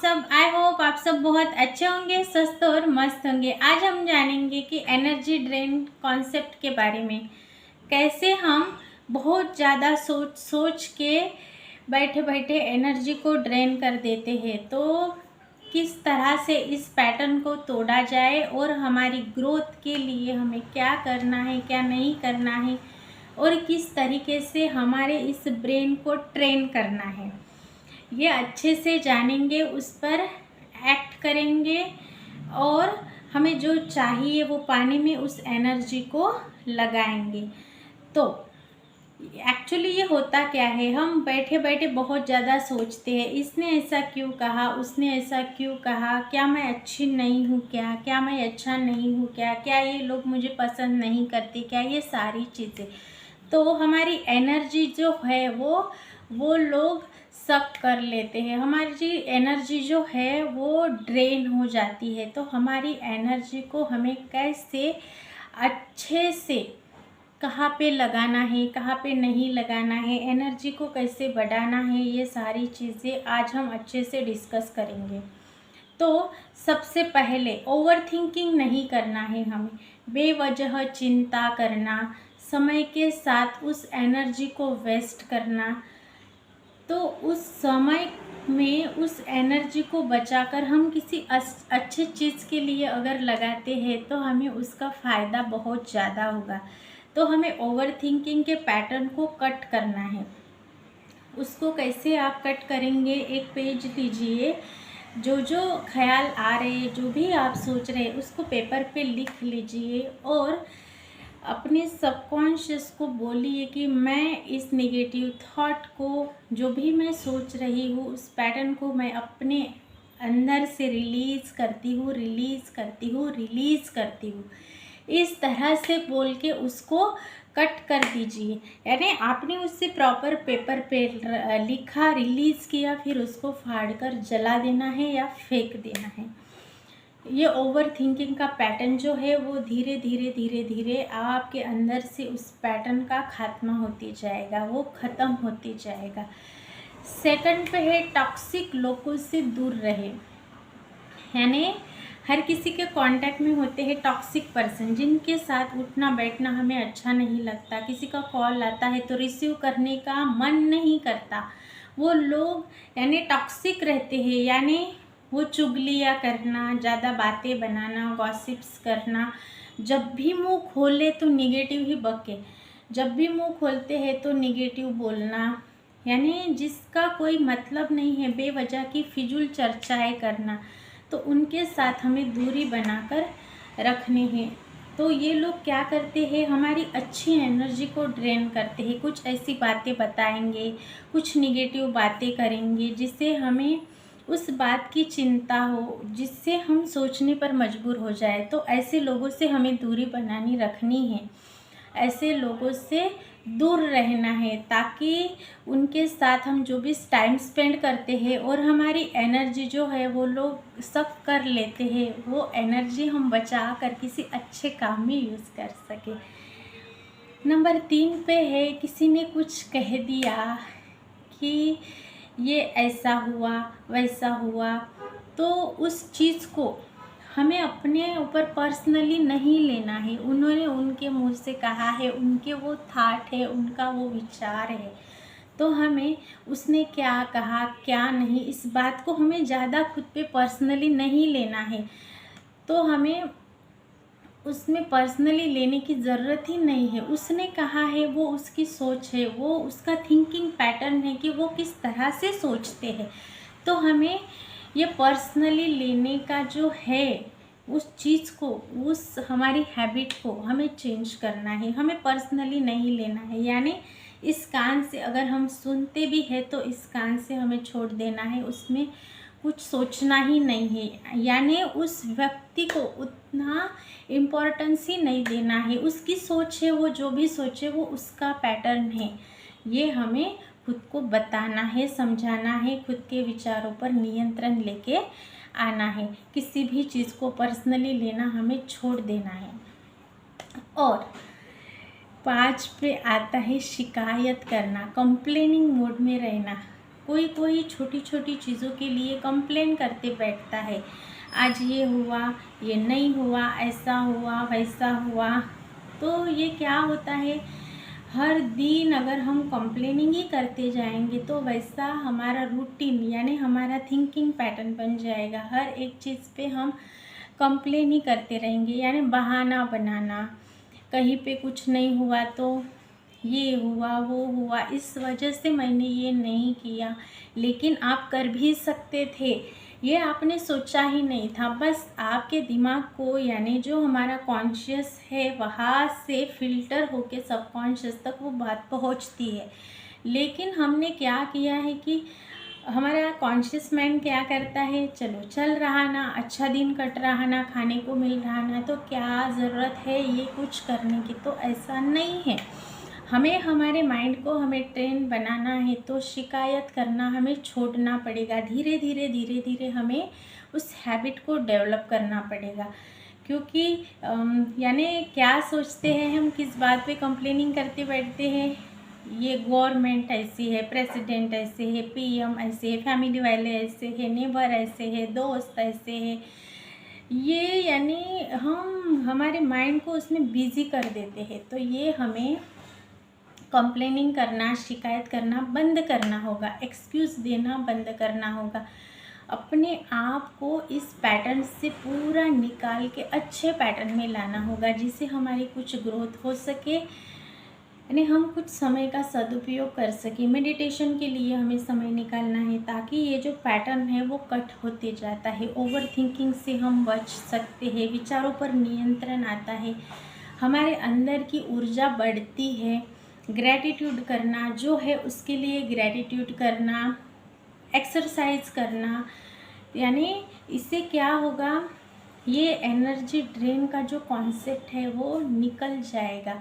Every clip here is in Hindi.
सब, आई होप आप सब बहुत अच्छे होंगे, स्वस्थ और मस्त होंगे। आज हम जानेंगे कि एनर्जी ड्रेन कॉन्सेप्ट के बारे में, कैसे हम बहुत ज़्यादा सोच सोच के बैठे बैठे एनर्जी को ड्रेन कर देते हैं। तो किस तरह से इस पैटर्न को तोड़ा जाए और हमारी ग्रोथ के लिए हमें क्या करना है, क्या नहीं करना है, और किस तरीके से हमारे इस ब्रेन को ट्रेन करना है, ये अच्छे से जानेंगे, उस पर एक्ट करेंगे और हमें जो चाहिए वो पाने में उस एनर्जी को लगाएंगे। तो एक्चुअली ये होता क्या है, हम बैठे बैठे बहुत ज़्यादा सोचते हैं, इसने ऐसा क्यों कहा, उसने ऐसा क्यों कहा, क्या मैं अच्छी नहीं हूँ, क्या मैं अच्छा नहीं हूँ, क्या ये लोग मुझे पसंद नहीं करते, क्या ये सारी चीज़ें। तो हमारी एनर्जी जो है वो लोग सक कर लेते हैं, हमारी एनर्जी जो है वो ड्रेन हो जाती है। तो हमारी एनर्जी को हमें कैसे अच्छे से कहाँ पे लगाना है, कहाँ पे नहीं लगाना है, एनर्जी को कैसे बढ़ाना है, ये सारी चीज़ें आज हम अच्छे से डिस्कस करेंगे। तो सबसे पहले ओवर थिंकिंग नहीं करना है हमें, बेवजह चिंता करना, समय के साथ उस एनर्जी को वेस्ट करना। तो उस समय में उस एनर्जी को बचाकर हम किसी अच्छे चीज़ के लिए अगर लगाते हैं तो हमें उसका फ़ायदा बहुत ज़्यादा होगा। तो हमें ओवर थिंकिंग के पैटर्न को कट करना है। उसको कैसे आप कट करेंगे, एक पेज लीजिए, जो ख्याल आ रहे, जो भी आप सोच रहे उसको पेपर पे लिख लीजिए और अपने सबकॉन्शियस को बोलिए कि मैं इस नेगेटिव थॉट को, जो भी मैं सोच रही हूँ, उस पैटर्न को मैं अपने अंदर से रिलीज़ करती हूँ, रिलीज़ करती हूँ, रिलीज़ करती हूँ। इस तरह से बोल के उसको कट कर दीजिए। यानी आपने उससे प्रॉपर पेपर पे लिखा, रिलीज़ किया, फिर उसको फाड़ कर जला देना है या फेंक देना है। ये ओवर थिंकिंग का पैटर्न जो है वो धीरे धीरे धीरे धीरे आपके अंदर से उस पैटर्न का खात्मा होती जाएगा, वो ख़त्म होती जाएगा। सेकंड पे है टॉक्सिक लोगों से दूर रहे। यानी हर किसी के कांटेक्ट में होते हैं टॉक्सिक पर्सन, जिनके साथ उठना बैठना हमें अच्छा नहीं लगता। किसी का कॉल आता है तो रिसीव करने का मन नहीं करता। वो लोग यानी टॉक्सिक रहते हैं, यानी वो चुगलियाँ करना, ज़्यादा बातें बनाना, गॉसिप्स करना, जब भी मुंह खोले तो निगेटिव ही बके, जब भी मुंह खोलते हैं तो निगेटिव बोलना, यानी जिसका कोई मतलब नहीं है, बेवजह की फिजूल चर्चाएं करना। तो उनके साथ हमें दूरी बनाकर रखनी है। तो ये लोग क्या करते हैं, हमारी अच्छी एनर्जी को ड्रेन करते हैं। कुछ ऐसी बातें बताएंगे, कुछ निगेटिव बातें करेंगे जिससे हमें उस बात की चिंता हो, जिससे हम सोचने पर मजबूर हो जाए। तो ऐसे लोगों से हमें दूरी बनानी रखनी है, ऐसे लोगों से दूर रहना है, ताकि उनके साथ हम जो भी टाइम स्पेंड करते हैं और हमारी एनर्जी जो है वो लोग सब कर लेते हैं, वो एनर्जी हम बचा कर किसी अच्छे काम में यूज़ कर सके। नंबर 3 पे है, किसी ने कुछ कह दिया कि ये ऐसा हुआ वैसा हुआ, तो उस चीज़ को हमें अपने ऊपर पर्सनली नहीं लेना है। उन्होंने उनके मुंह से कहा है, उनके वो थाट है, उनका वो विचार है। तो हमें उसने क्या कहा क्या नहीं, इस बात को हमें ज़्यादा खुद पे पर्सनली नहीं लेना है। तो हमें उसमें पर्सनली लेने की ज़रूरत ही नहीं है। उसने कहा है, वो उसकी सोच है, वो उसका थिंकिंग पैटर्न है कि वो किस तरह से सोचते हैं। तो हमें ये पर्सनली लेने का जो है, उस चीज़ को, उस हमारी हैबिट को हमें चेंज करना है, हमें पर्सनली नहीं लेना है। यानी इस कान से अगर हम सुनते भी हैं तो इस कान से हमें छोड़ देना है, उसमें कुछ सोचना ही नहीं है। यानी उस व्यक्ति को उतना इम्पोर्टेंस ही नहीं देना है, उसकी सोच है, वो जो भी सोचे वो उसका पैटर्न है। ये हमें खुद को बताना है, समझाना है, खुद के विचारों पर नियंत्रण लेके आना है। किसी भी चीज़ को पर्सनली लेना हमें छोड़ देना है। और 5 पे आता है शिकायत करना, कंप्लेनिंग मोड में रहना। कोई कोई छोटी छोटी चीज़ों के लिए कंप्लेन करते बैठता है, आज ये हुआ, ये नहीं हुआ, ऐसा हुआ, वैसा हुआ। तो ये क्या होता है, हर दिन अगर हम कंप्लेनिंग ही करते जाएंगे तो वैसा हमारा रूटीन यानी हमारा थिंकिंग पैटर्न बन जाएगा। हर एक चीज़ पे हम कंप्लेन ही करते रहेंगे, यानी बहाना बनाना, कहीं पे कुछ नहीं हुआ तो ये हुआ वो हुआ, इस वजह से मैंने ये नहीं किया, लेकिन आप कर भी सकते थे, ये आपने सोचा ही नहीं था। बस आपके दिमाग को यानी जो हमारा कॉन्शियस है वहाँ से फिल्टर होके सबकॉन्शियस तक वो बात पहुँचती है। लेकिन हमने क्या किया है कि हमारा कॉन्शियस माइंड क्या करता है, चलो चल रहा ना, अच्छा दिन कट रहा ना, खाने को मिल रहा ना, तो क्या ज़रूरत है ये कुछ करने की। तो ऐसा नहीं है, हमें हमारे माइंड को हमें ट्रेन बनाना है तो शिकायत करना हमें छोड़ना पड़ेगा। धीरे धीरे धीरे धीरे हमें उस हैबिट को डेवलप करना पड़ेगा। क्योंकि यानी क्या सोचते हैं हम, किस बात पे कंप्लेनिंग करते बैठते हैं, ये गवर्नमेंट ऐसी है, प्रेसिडेंट ऐसे है, पीएम ऐसे है, फैमिली वाले ऐसे हैं, नेबर ऐसे है, दोस्त ऐसे हैं, ये यानी हम हमारे माइंड को उसमें बिजी कर देते हैं। तो ये हमें कंप्लेनिंग करना, शिकायत करना बंद करना होगा, एक्सक्यूज़ देना बंद करना होगा। अपने आप को इस पैटर्न से पूरा निकाल के अच्छे पैटर्न में लाना होगा, जिससे हमारी कुछ ग्रोथ हो सके, यानी हम कुछ समय का सदुपयोग कर सकें। मेडिटेशन के लिए हमें समय निकालना है ताकि ये जो पैटर्न है वो कट होते जाता है। ओवर थिंकिंग से हम बच सकते हैं, विचारों पर नियंत्रण आता है, हमारे अंदर की ऊर्जा बढ़ती है। ग्रैटिट्यूड करना जो है उसके लिए ग्रैटिट्यूड करना, एक्सरसाइज करना, यानी इससे क्या होगा, ये एनर्जी ड्रेन का जो कॉन्सेप्ट है वो निकल जाएगा।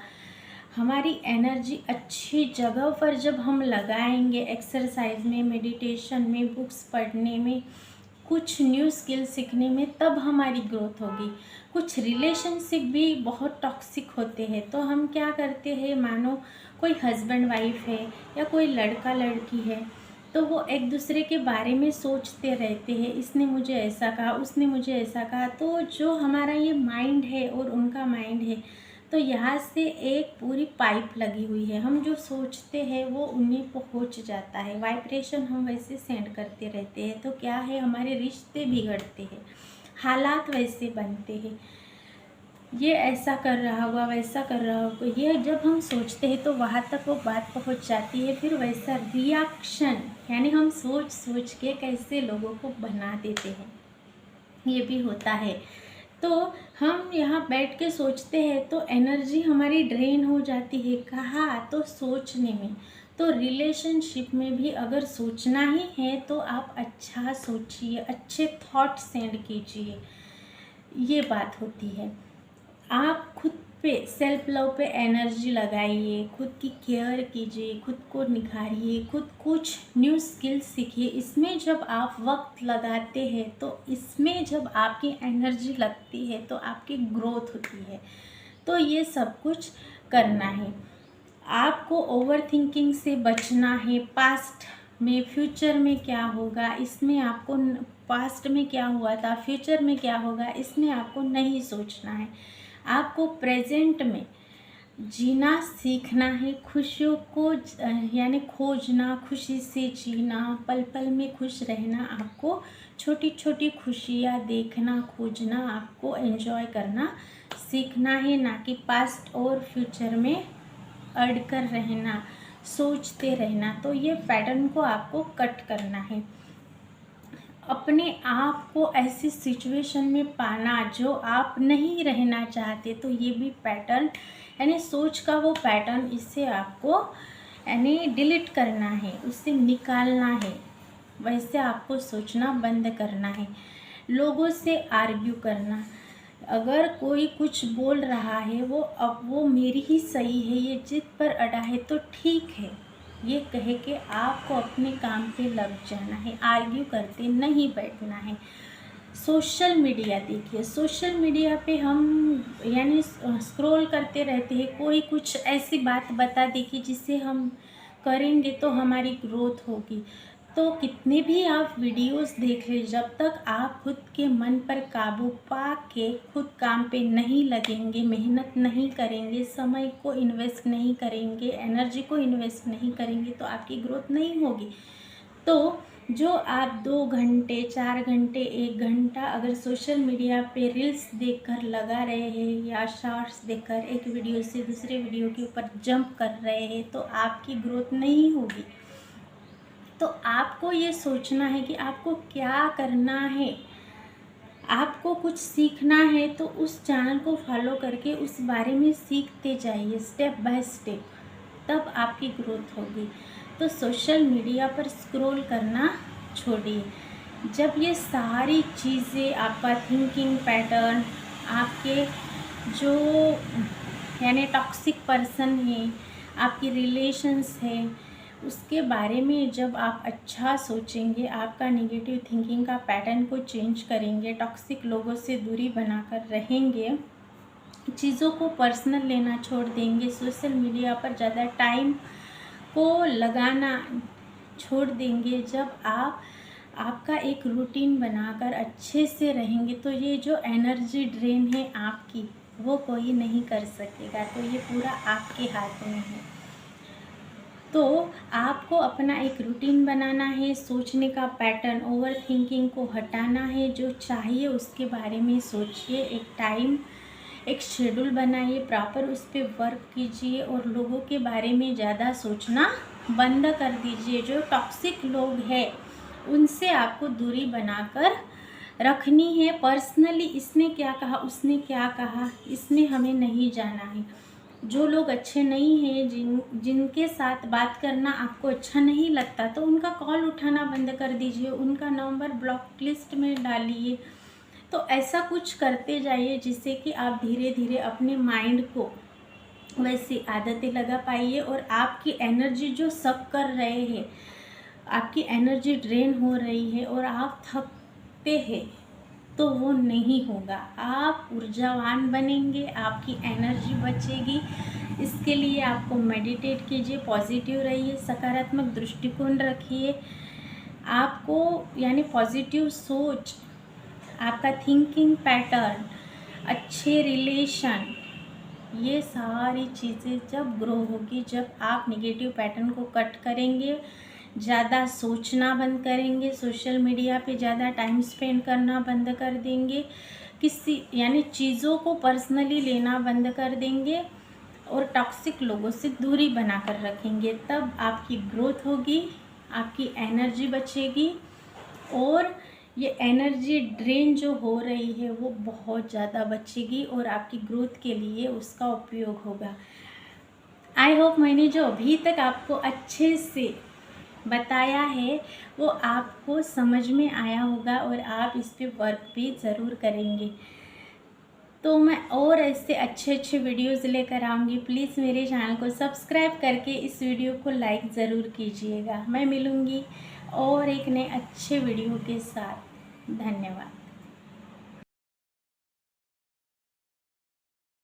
हमारी एनर्जी अच्छी जगह पर जब हम लगाएंगे, एक्सरसाइज में, मेडिटेशन में, बुक्स पढ़ने में, कुछ न्यू स्किल सीखने में, तब हमारी ग्रोथ होगी। कुछ रिलेशनशिप भी बहुत टॉक्सिक होते हैं, तो हम क्या करते हैं, मानो कोई हस्बैंड वाइफ है या कोई लड़का लड़की है, तो वो एक दूसरे के बारे में सोचते रहते हैं, इसने मुझे ऐसा कहा, उसने मुझे ऐसा कहा। तो जो हमारा ये माइंड है और उनका माइंड है, तो यहाँ से एक पूरी पाइप लगी हुई है, हम जो सोचते हैं वो उन्हें पहुँच जाता है, वाइब्रेशन हम वैसे सेंड करते रहते हैं। तो क्या है, हमारे रिश्ते बिगड़ते हैं, हालात वैसे बनते हैं, ये ऐसा कर रहा होगा, वैसा कर रहा होगा, ये जब हम सोचते हैं तो वहाँ तक वो बात पहुँच जाती है। फिर वैसा रिएक्शन, यानी हम सोच सोच के कैसे लोगों को बना देते हैं, ये भी होता है। तो हम यहाँ बैठ के सोचते हैं तो एनर्जी हमारी ड्रेन हो जाती है, कहाँ, तो सोचने में। तो रिलेशनशिप में भी अगर सोचना ही है तो आप अच्छा सोचिए, अच्छे थॉट सेंड कीजिए, ये बात होती है। आप खुद पे सेल्फ लव पे एनर्जी लगाइए, खुद की केयर कीजिए, खुद को निखारिए, खुद कुछ न्यू स्किल्स सीखिए। इसमें जब आप वक्त लगाते हैं तो इसमें जब आपकी एनर्जी लगती है तो आपकी ग्रोथ होती है। तो ये सब कुछ करना है, आपको ओवर थिंकिंग से बचना है। पास्ट में, फ्यूचर में क्या होगा, इसमें आपको, पास्ट में क्या हुआ था, फ्यूचर में क्या होगा, इसमें आपको नहीं सोचना है। आपको प्रेजेंट में जीना सीखना है, खुशियों को यानी खोजना, खुशी से जीना, पल पल में खुश रहना, आपको छोटी छोटी खुशियाँ देखना, खोजना, आपको एंजॉय करना सीखना है, ना कि पास्ट और फ्यूचर में अड़कर रहना, सोचते रहना। तो ये पैटर्न को आपको कट करना है, अपने आप को ऐसी सिचुएशन में पाना जो आप नहीं रहना चाहते। तो ये भी पैटर्न, यानी सोच का वो पैटर्न, इससे आपको यानी डिलीट करना है, उससे निकालना है, वैसे आपको सोचना बंद करना है। लोगों से आर्ग्यू करना, अगर कोई कुछ बोल रहा है वो अब वो मेरी ही सही है, ये जिद पर अड़ा है तो ठीक है, ये कहे कि आपको अपने काम पे लग जाना है, आर्ग्यू करते नहीं बैठना है। सोशल मीडिया देखिए, सोशल मीडिया पे हम यानी स्क्रॉल करते रहते हैं, कोई कुछ ऐसी बात बता दे कि जिससे हम करेंगे तो हमारी ग्रोथ होगी, तो कितने भी आप वीडियोस देख लें, जब तक आप खुद के मन पर काबू पा के खुद काम पे नहीं लगेंगे, मेहनत नहीं करेंगे, समय को इन्वेस्ट नहीं करेंगे, एनर्जी को इन्वेस्ट नहीं करेंगे, तो आपकी ग्रोथ नहीं होगी। तो जो आप 2 घंटे, 4 घंटे, 1 घंटा अगर सोशल मीडिया पे रील्स देखकर लगा रहे हैं या शॉर्ट्स देखकर एक वीडियो से दूसरे वीडियो के ऊपर जंप कर रहे हैं, तो आपकी ग्रोथ नहीं होगी। तो आपको ये सोचना है कि आपको क्या करना है। आपको कुछ सीखना है तो उस चैनल को फॉलो करके उस बारे में सीखते जाइए स्टेप बाय स्टेप, तब आपकी ग्रोथ होगी। तो सोशल मीडिया पर स्क्रॉल करना छोड़िए। जब ये सारी चीज़ें, आपका थिंकिंग पैटर्न, आपके जो यानी टॉक्सिक पर्सन है, आपकी रिलेशंस है, उसके बारे में जब आप अच्छा सोचेंगे, आपका नेगेटिव थिंकिंग का पैटर्न को चेंज करेंगे, टॉक्सिक लोगों से दूरी बनाकर रहेंगे, चीज़ों को पर्सनल लेना छोड़ देंगे, सोशल मीडिया पर ज़्यादा टाइम को लगाना छोड़ देंगे, जब आप आपका एक रूटीन बनाकर अच्छे से रहेंगे, तो ये जो एनर्जी ड्रेन है आपकी, वो कोई नहीं कर सकेगा। तो ये पूरा आपके हाथ में है। तो आपको अपना एक रूटीन बनाना है, सोचने का पैटर्न, ओवर थिंकिंग को हटाना है, जो चाहिए उसके बारे में सोचिए, एक टाइम, एक शेड्यूल बनाइए, प्रॉपर उस पर वर्क कीजिए और लोगों के बारे में ज़्यादा सोचना बंद कर दीजिए। जो टॉक्सिक लोग हैं उनसे आपको दूरी बनाकर रखनी है। पर्सनली इसने क्या कहा, उसने क्या कहा, इसमें हमें नहीं जाना है। जो लोग अच्छे नहीं हैं, जिनके साथ बात करना आपको अच्छा नहीं लगता, तो उनका कॉल उठाना बंद कर दीजिए, उनका नंबर ब्लॉक लिस्ट में डालिए। तो ऐसा कुछ करते जाइए जिससे कि आप धीरे धीरे अपने माइंड को वैसी आदतें लगा पाइए और आपकी एनर्जी जो सक कर रहे हैं, आपकी एनर्जी ड्रेन हो रही है और आप थकते हैं, तो वो नहीं होगा। आप ऊर्जावान बनेंगे, आपकी एनर्जी बचेगी। इसके लिए आपको मेडिटेट कीजिए, पॉजिटिव रहिए, सकारात्मक दृष्टिकोण रखिए। आपको यानी पॉजिटिव सोच, आपका थिंकिंग पैटर्न, अच्छे रिलेशन, ये सारी चीज़ें जब ग्रो होगी, जब आप नेगेटिव पैटर्न को कट करेंगे, ज़्यादा सोचना बंद करेंगे, सोशल मीडिया पे ज़्यादा टाइम स्पेंड करना बंद कर देंगे, किसी यानी चीज़ों को पर्सनली लेना बंद कर देंगे और टॉक्सिक लोगों से दूरी बनाकर रखेंगे, तब आपकी ग्रोथ होगी, आपकी एनर्जी बचेगी और ये एनर्जी ड्रेन जो हो रही है वो बहुत ज़्यादा बचेगी और आपकी ग्रोथ के लिए उसका उपयोग होगा। आई होप मैंने जो अभी तक आपको अच्छे से बताया है वो आपको समझ में आया होगा और आप इस पे वर्क भी ज़रूर करेंगे। तो मैं और ऐसे अच्छे अच्छे वीडियोज़ लेकर आऊँगी। प्लीज़ मेरे चैनल को सब्सक्राइब करके इस वीडियो को लाइक ज़रूर कीजिएगा। मैं मिलूँगी और एक नए अच्छे वीडियो के साथ। धन्यवाद।